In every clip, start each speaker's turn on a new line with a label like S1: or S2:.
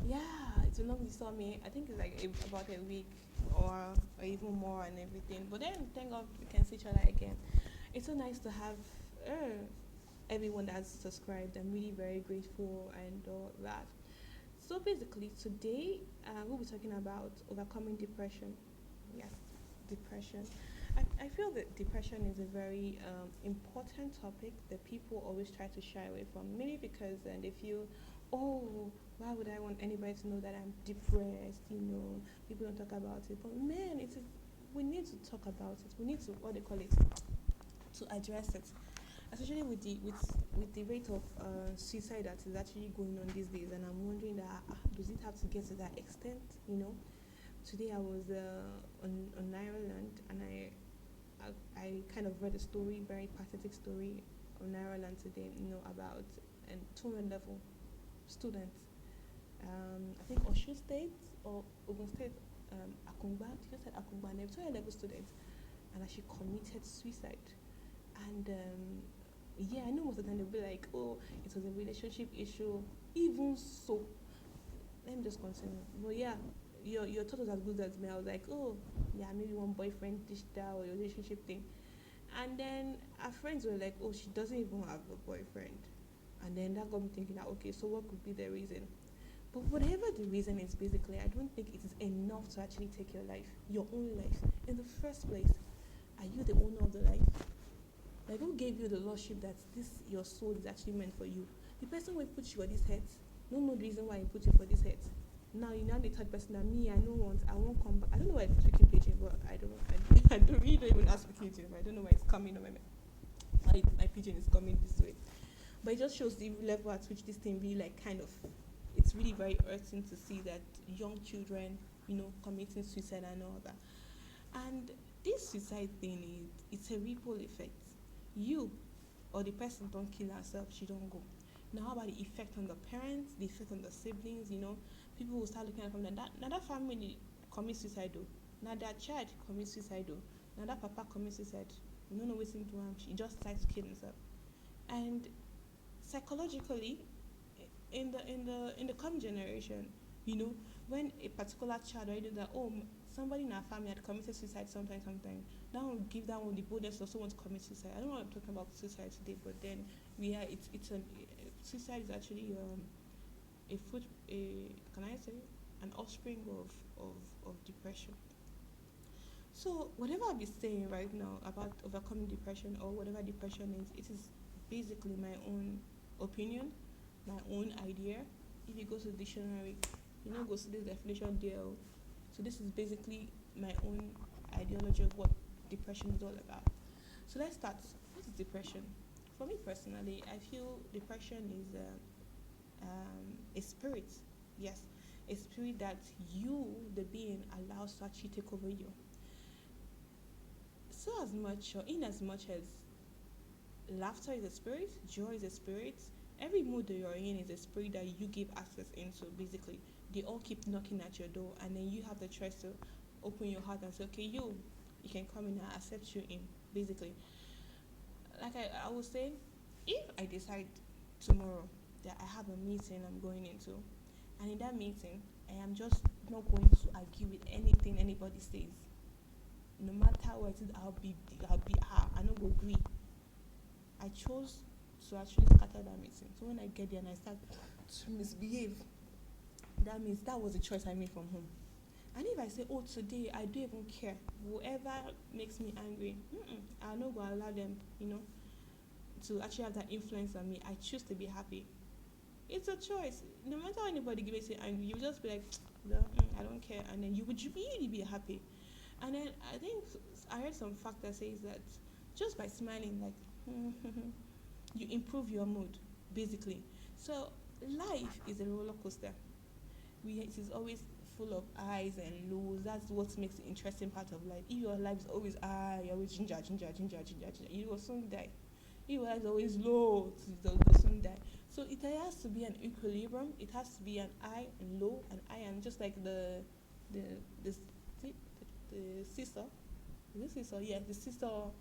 S1: Yeah, it's a long you saw me. I think it's like about a week or even more and everything. But then thank God we can see each other again. It's so nice to have everyone that's subscribed. I'm really very grateful and all that. So basically, today we'll be talking about overcoming depression. Yes, depression. I feel that depression is a very important topic that people always try to shy away from. Maybe because they feel, oh, why would I want anybody to know that I'm depressed? People don't talk about it. But man, we need to talk about it. We need to, what they call it, to address it, especially with the rate of suicide that is actually going on these days. And I'm wondering that does it have to get to that extent? Today I was on Ireland, and I kind of read a story, very pathetic story on Ireland today. About a 200 level student. I think Osho State or Ogun State. Akungba, she said Akungba, and a 200 level student, and she committed suicide. And yeah, I know most of the time they'll be like, oh, it was a relationship issue. Even so, let me just continue. But yeah, your thought was as good as me. I was like, oh, yeah, maybe one boyfriend dished out or your relationship thing. And then our friends were like, oh, she doesn't even have a boyfriend. And then that got me thinking that, okay, so what could be the reason? But whatever the reason is, basically, I don't think it is enough to actually take your life, your own life. In the first place, are you the owner of the life? Like, who gave you the lordship that this your soul is actually meant for you? The person will put you for this head. Don't know the reason why he put you for this head. Now you now the third person that me, I won't come back. I don't know why it's speaking pidgin, but I don't really don't even ask speaking pidgin, but I don't know why it's coming on my pidgin is coming this way. But it just shows the level at which this thing really like kind of it's really very hurting to see that young children, committing suicide and all that. And this suicide thing it's a ripple effect. You or the person don't kill herself, she don't go. Now how about the effect on the parents, the effect on the siblings, people will start looking at it from that family commit suicide though. Now that child commit suicide though. Now that papa commit suicide. You don't know what's into him. She just decides to kill himself. And psychologically, in the coming generation, you know, when a particular child already know that somebody in our family had committed suicide sometime, that will give that one the boldness of someone to commit suicide. I don't know why I'm talking about suicide today, but then it's an suicide is actually a foot a can I say an offspring of depression. So whatever I'll be saying right now about overcoming depression or whatever depression is, it is basically my own opinion, my own idea. If you go to the dictionary, go to this definition there. So this is basically my own ideology of what depression is all about. So let's start. What is depression? For me personally, I feel depression is a spirit. Yes, a spirit that you, the being, allows to actually take over you. So as much or in as much as laughter is a spirit, joy is a spirit, every mood that you're in is a spirit that you give access into. Basically, they all keep knocking at your door, and then you have the choice to open your heart and say, okay, you can come in and I accept you in. Basically, like I will say, if I decide tomorrow that I have a meeting I'm going into, and in that meeting I am just not going to argue with anything anybody says, no matter what it is, I no go agree. I chose to actually scatter that meeting. So when I get there and I start to misbehave, that means that was a choice I made from home. And if I say, oh, today I don't even care, whoever makes me angry, I'm not going to allow them, to actually have that influence on me. I choose to be happy. It's a choice. No matter how anybody gets you angry, you just be like, well, I don't care. And then you would really be happy. And then I think I heard some fact that says that just by smiling, like, you improve your mood, basically. So life is a roller coaster. It is always full of highs and lows. That's what makes the interesting part of life. If your life is always high, you're always ginger, you will soon die. If your life is always low, you will soon die. So it has to be an equilibrium. It has to be an high and low, and high and just like the the the, the seesaw. Is it seesaw? Yeah, the seesaw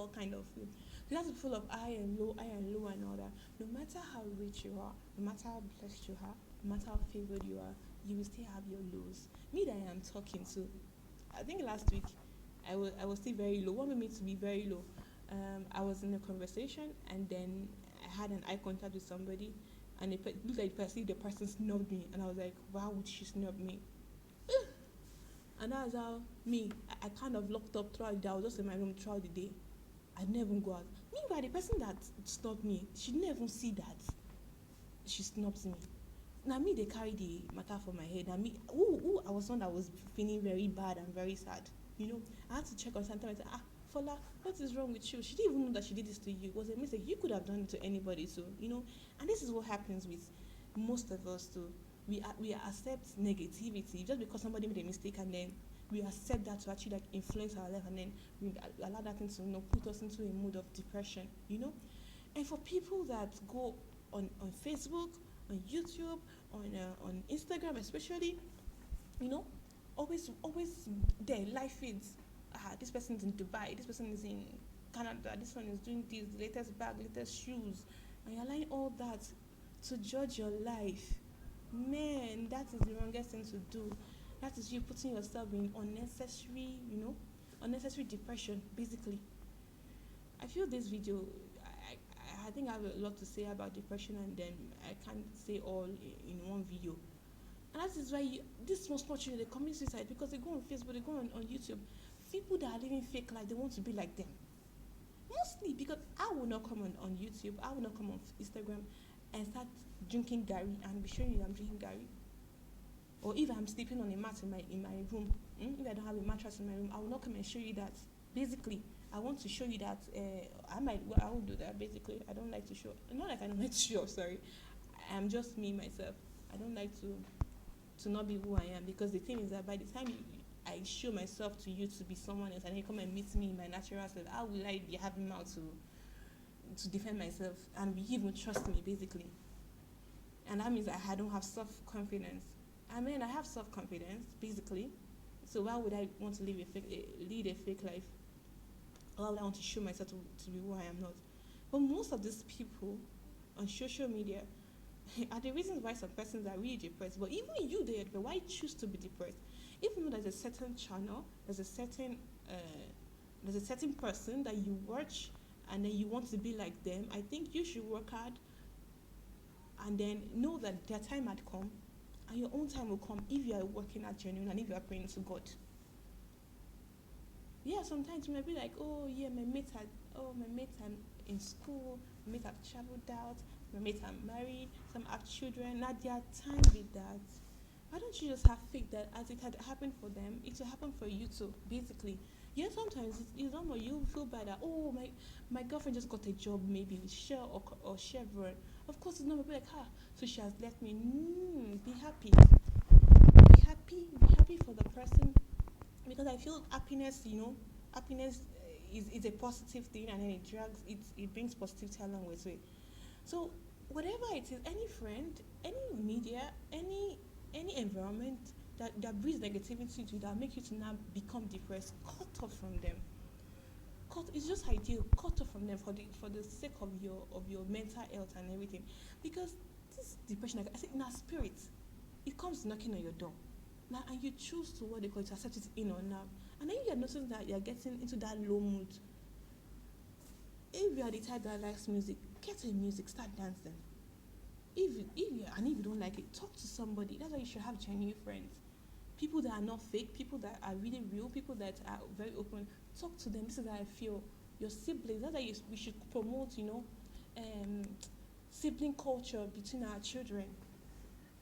S1: kind of thing. So that's full of high and low and all that. No matter how rich you are, no matter how blessed you are, no matter how favored you are, you will still have your lows. Me that I am talking to, I think last week I was still very low. What made me to be very low? I was in a conversation and then I had an eye contact with somebody and it looked like the person snubbed me and I was like, why would she snub me? And that's how I kind of locked up throughout the day. I was just in my room throughout the day. I never even go out. Meanwhile, the person that snubbed me, she didn't even see that she snubs me. Now me, they carry the matter for my head. Now me, I was one that was feeling very bad and very sad. I had to check on sometimes. I said, Fola, what is wrong with you? She didn't even know that she did this to you. It was a mistake. You could have done it to anybody too, And this is what happens with most of us too. We accept negativity just because somebody made a mistake, and then we accept that to actually like influence our life, and then we allow that thing to put us into a mood of depression. And for people that go on Facebook, on YouTube, on Instagram especially, you know, always their life feeds. This person's in Dubai, this person is in Canada, this one is doing this, the latest bag, latest shoes, and you're allowing all that to judge your life. Man, that is the wrongest thing to do. That is you putting yourself in unnecessary depression, basically. I feel this video, I think I have a lot to say about depression, and then I can't say all in one video. And that is why this small children, they commit suicide because they go on Facebook, they go on YouTube. People that are living fake life, they want to be like them. Mostly because I will not come on YouTube, I will not come on Instagram and start drinking Gary and be showing you I'm drinking Gary. Or if I'm sleeping on a mat in my room, if I don't have a mattress in my room, I will not come and show you that. Basically, I want to show you that I will do that. Basically, I don't like to show. Not like I don't like to show. Sorry, I'm just me myself. I don't like to not be who I am, because the thing is that by the time I show myself to you to be someone else, and you come and meet me in my natural self, how will I be having mouth to defend myself and you even trust me, basically? And that means that I don't have self-confidence. I mean, I have self-confidence, basically. So why would I want to lead a fake life? Or why would I want to show myself to be who I am not? But most of these people on social media are the reasons why some persons are really depressed. But even you there, but why choose to be depressed? Even though there's a certain channel, there's a certain person that you watch and then you want to be like them, I think you should work hard and then know that their time had come and your own time will come if you are working at genuine and if you are praying to God. Yeah, sometimes you might be like, oh yeah, my mates are in school, my mates have traveled out, my mates are married, some have children, now their time with that. Why don't you just have faith that as it had happened for them, it will happen for you too, basically? Yeah, sometimes it's normal. You feel bad that, oh, my girlfriend just got a job maybe with Shell or Chevron. Of course, it's normal. Be like, so she has left me. Be happy. Be happy for the person, because I feel happiness is a positive thing, and then it brings positivity along with it. So whatever it is, any friend, any media, any environment that breeds negativity to you, that make you to now become depressed, cut off from them. It's just ideal. Cut off from them for the sake of your mental health and everything, because this depression, like I said, now spirit, it comes knocking on your door. Now, and you choose to what they call it, to accept it in or not, and then you are noticing that you are getting into that low mood. If you are the type that likes music, get a music, start dancing. If you don't like it, talk to somebody. That's why you should have genuine friends, people that are not fake, people that are really real, people that are very open. Talk to them. This is how I feel. Your siblings. That's why we should promote, sibling culture between our children.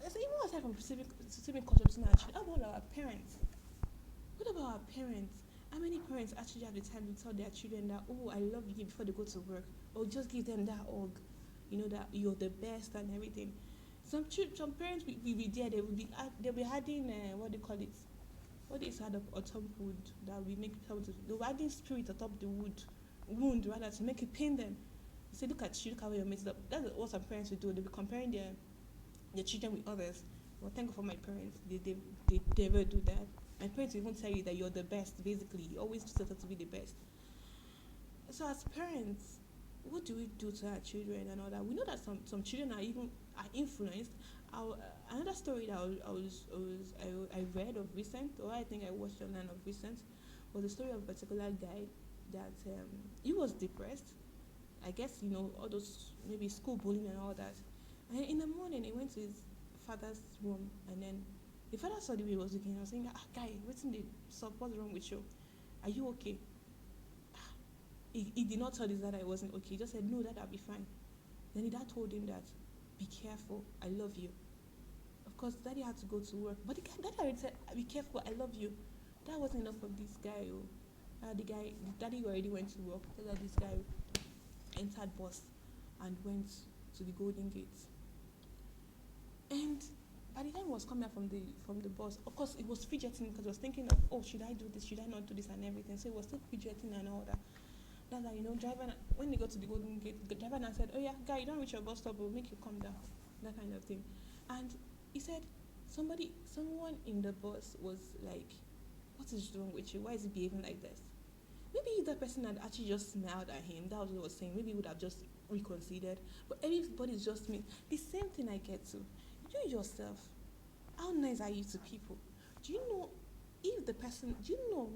S1: So even aside from sibling culture between our children, how about our parents? What about our parents? How many parents actually have the time to tell their children that, oh, I love you before they go to work, or just give them that hug, that you're the best and everything? Some parents will be there. They'll be adding what they call it. What is add up on top wood that we make people to? They'll be adding spirit atop the wound rather, to make it pain them. They say, look at you, look at where your mates up. That's what some parents will do. They'll be comparing their children with others. Well, thank you for my parents. They never do that. My parents will even tell you that you're the best. Basically, you always set out to be the best. So as parents, what do we do to our children and all that? We know that some children are influenced. Another story that I read of recent, or I think I watched online of recent, was the story of a particular guy that he was depressed. I guess all those maybe school bullying and all that. And in the morning, he went to his father's room, and then the father saw the way he was looking. I was saying, guy, what's what's wrong with you? Are you okay? He did not tell his dad I wasn't okay. He just said, no, dad, I'll be fine. Then the dad told him that, be careful, I love you. Of course, daddy had to go to work. But daddy already said, be careful, I love you. That wasn't enough for this guy. The daddy already went to work. So that this guy entered bus and went to the Golden Gate. And by the time he was coming out from the bus, of course, it was fidgeting because he was thinking of, oh, should I do this? Should I not do this? And everything. So he was still fidgeting and all that. That's how, driver, when they got to the Golden Gate, the driver now said, oh yeah, guy, you don't reach your bus stop, we'll make you come down. That kind of thing. And he said, someone in the bus was like, what is wrong with you? Why is he behaving like this? Maybe if that person had actually just smiled at him, that was what he was saying, maybe he would have just reconsidered. But everybody's just me. The same thing I get to. You yourself, how nice are you to people? Do you know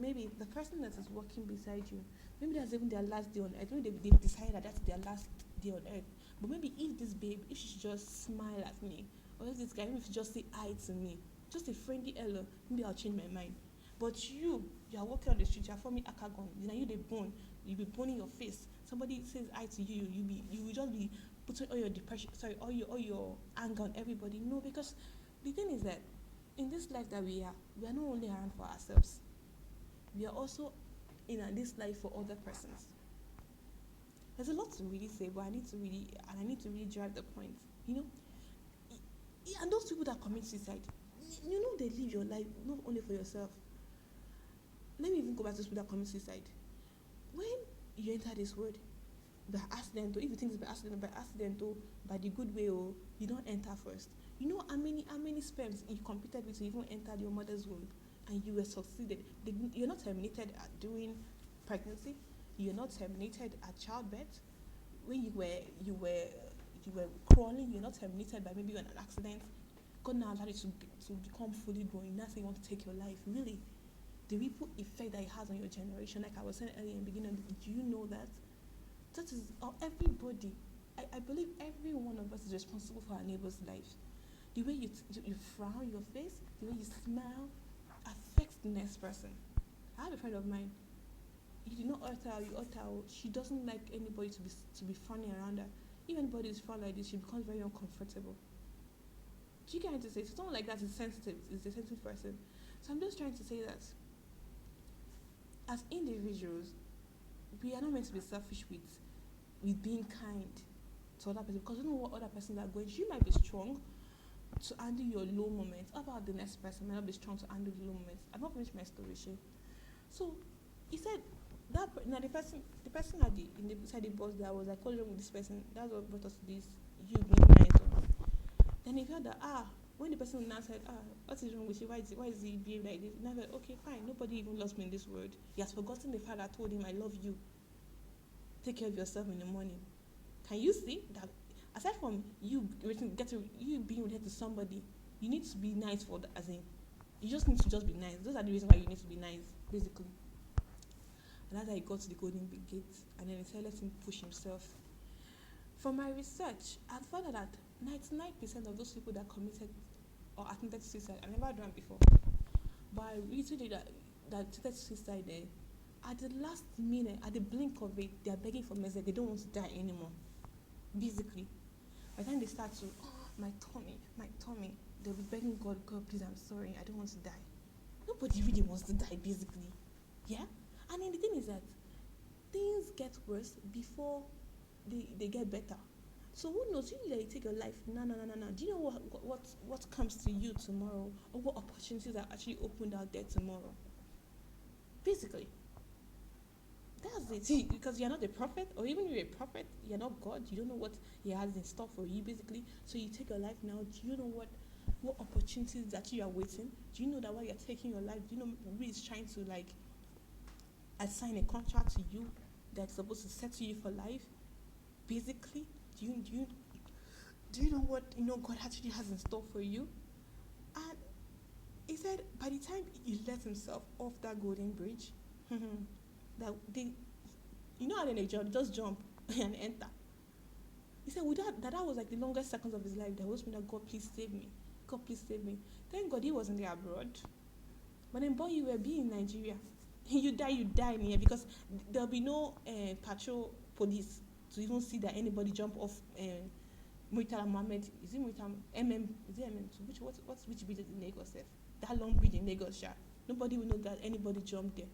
S1: maybe the person that is walking beside you, maybe that's even their last day on earth. Maybe they've decided that that's their last day on earth. But maybe if this babe, if she should just smile at me, or if this guy, maybe if she just say hi to me, just a friendly hello, maybe I'll change my mind. But you are walking on the street, you're forming akagon, you the bone, you'll be boning your face. Somebody says hi to you, you will just be putting all your depression, all your anger on everybody. No, because the thing is that in this life that we are not only around for ourselves, we are also in this life for other persons. There's a lot to really say, but I need to really drive the point. And those people that commit suicide, they live your life not only for yourself. Let me even go back to people that commit suicide. When you enter this world by accident, or if you think it's by accident, or by the good way, or you don't enter first. You know how many sperms you competed with to even enter your mother's womb, and you were succeeded. You're not terminated during pregnancy. You're not terminated at childbirth. When you were crawling, you're not terminated by maybe an accident. God now allowed you to become fully grown. You now say you want to take your life. Really, the ripple effect that it has on your generation, like I was saying earlier in the beginning, do you know that? That is everybody. I believe every one of us is responsible for our neighbor's life. The way you frown your face, the way you smile, affects the next person. I have a friend of mine. You do not hurt her, you hurt her. She doesn't like anybody to be funny around her. If anybody is fun like this, she becomes very uncomfortable. Do you get what to say? So someone like that is sensitive, is a sensitive person. So I'm just trying to say that as individuals, we are not meant to be selfish with being kind to other people, because you know what other persons are going through. You might be strong to handle your low moments. How about the next person might not be strong to handle the low moments? I've not finished my story, Shay. So he said that now the person beside the bus that was like, what's wrong with this person? That's what brought us to this. You being nice. Then he felt that when the person now said, what is wrong with you? Why is he behaving like this? And I said, okay, fine. Nobody even loves me in this world. He has forgotten the fact that I told him I love you. Take care of yourself in the morning. Can you see that? Aside from you being related to somebody, you need to be nice as in, you just need to just be nice. Those are the reasons why you need to be nice, basically. And that's how he got to the Golden Gate, and then he said, let him push himself. From my research, I found out that 99% of those people that committed or attempted suicide, I've never done before, but I recently that attempted suicide there, at the last minute, at the blink of it, they are begging for mercy. They don't want to die anymore. Basically, by the time they start to, my tummy, they'll be begging God, please, I'm sorry, I don't want to die. Nobody really wants to die, basically. Yeah? And then the thing is that things get worse before they get better. So who knows? You like take your life. No. Do you know what comes to you tomorrow, or what opportunities are actually opened out there tomorrow? Basically, that's it. See, because you're not a prophet, or even if you're a prophet, you're not God. You don't know what He has in store for you. Basically, so you take your life now. Do you know what opportunities that you are waiting? Do you know that while you're taking your life, do you know who is trying to assign a contract to you that's supposed to settle you for life? Basically, do you know what God actually has in store for you? And he said by the time he let himself off that golden bridge, that they, how they just jump and enter. He said, with that was like the longest seconds of his life. That was when God, please save me. God, please save me. Thank God he wasn't there abroad. But then, boy, you were being in Nigeria. You die in here because there'll be no patrol police to even see that anybody jump off Muritala Mohammed. Is it Muritala MM? Is it MM? So which bridge in Lagos? Sef? That long bridge in Lagos, sha. Nobody will know that anybody jumped there.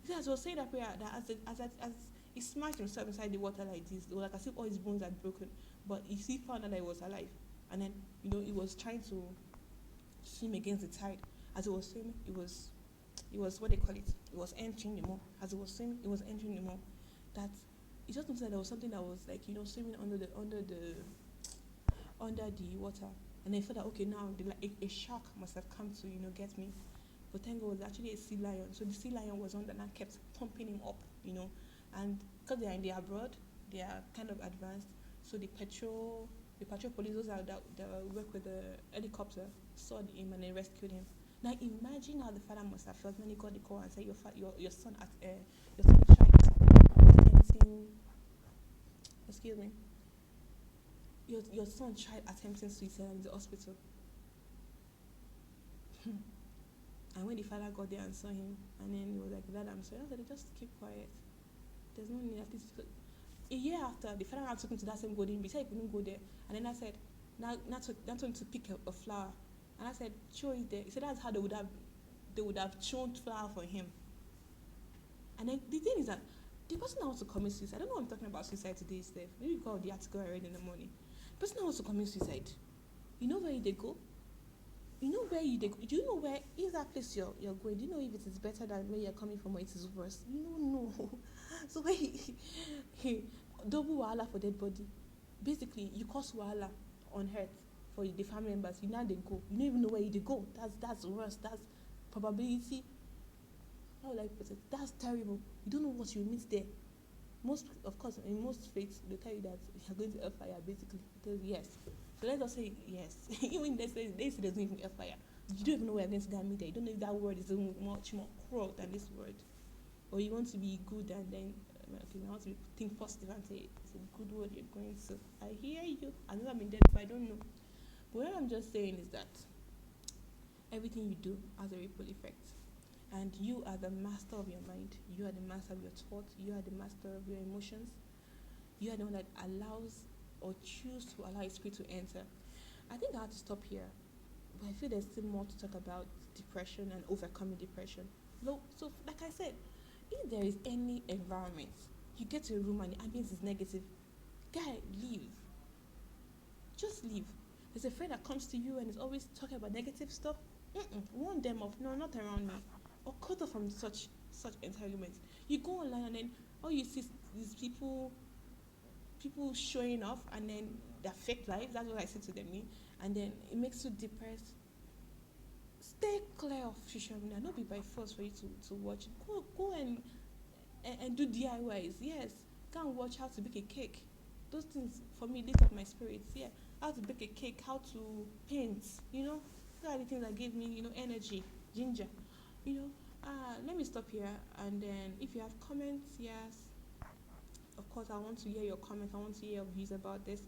S1: He said, as he was saying that prayer, that as he smashed himself inside the water like this, it was like as if all his bones had broken. But he found out that he was alive. And then, he was trying to swim against the tide. As he was swimming, it was what they call it. It was entering the more. As it was swimming, it was entering the more. That it just looked like there was something that was like swimming under the water, and I felt that okay now a shark must have come to get me, but thank God it was actually a sea lion. So the sea lion was on that and kept pumping him up, and because they are in the abroad, they are kind of advanced. So the patrol police, those that work with the helicopter, saw him and they rescued him. Now imagine how the father must have felt when he got the call and said your son attempting, excuse me, your son tried attempting suicide in the hospital. And when the father got there and saw him, and then he was like, Dad, I'm sorry. I said, just keep quiet. There's no need. At least a year after, the father took him to that same golden bee. He said he couldn't go there. And then I said, now told him to pick a flower. And I said, show it there. He said that's how they would have shown flower for him. And then the thing is that the person that wants to commit suicide, I don't know what I'm talking about suicide today, Steph. Maybe because of the article I read in the morning. The person that wants to commit suicide, you know where they go? Do you know where is that place you're going? Do you know if it is better than where you're coming from or it is worse? You don't know. So when he double wahala for dead body. Basically, you cause wahala on earth for the family members. They go. You don't even know where they go. That's worse. That's probability. How would I put it? That's terrible. You don't know what you meet there. Of course, in most faiths, they tell you that you're going to hellfire. Basically, it tells yes. So let us say yes. Even they say there's not even hellfire. You don't even know where you're going to get me there. You don't know if that word is much more cruel than this word. Or you want to be good and then you want to think positive and say it's a good word you're going to. I hear you. I've never been there, but I don't know. But what I'm just saying is that everything you do has a ripple effect. And you are the master of your mind. You are the master of your thoughts. You are the master of your emotions. You are the one that allows or choose to allow your spirit to enter. I think I have to stop here. But I feel there's still more to talk about depression and overcoming depression. So like I said, if there is any environment, you get to a room and the ambience is negative, guy, leave. Just leave. There's a friend that comes to you and is always talking about negative stuff. Warn them off. No, not around me. Or cut off from such entanglements. You go online and then all you see is people showing off, and then their fake lives. That's what I say to them. And then it makes you depressed. Stay clear of social media. Not be by force for you to watch. Go and do DIYs. Yes, go and watch how to bake a cake. Those things for me lift up my spirits. Yeah, how to bake a cake, how to paint. Those are the things that give me energy, ginger. Let me stop here, and then if you have comments, yes, of course I want to hear your comments. I want to hear your views about this.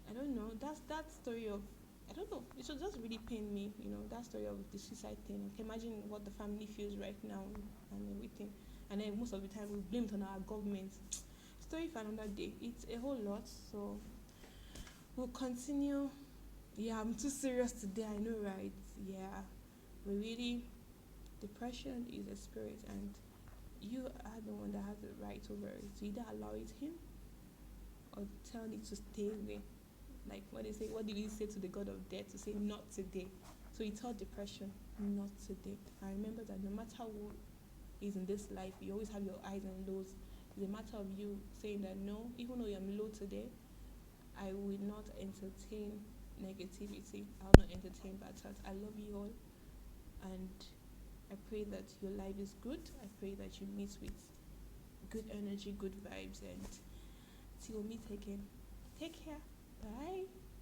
S1: I don't know. That's that story of, I don't know. It should just really pain me. That story of the suicide thing. I can imagine what the family feels right now and everything. And then most of the time we blame it on our government. Story for another day. It's a whole lot. So we'll continue. Yeah, I'm too serious today. I know, right? Yeah, but really, depression is a spirit, and you are the one that has the right over it. So either allow it in or tell it to stay away. Like what they say, what do we say to the god of death? To say not today. So you tell depression, not today. And remember that no matter who is in this life, you always have your highs and lows. It's a matter of you saying that no, even though I'm low today, I will not entertain negativity. I will not entertain bad thoughts. I love you all, and I pray that your life is good. I pray that you meet with good energy, good vibes, and till we meet again. Take care. Bye.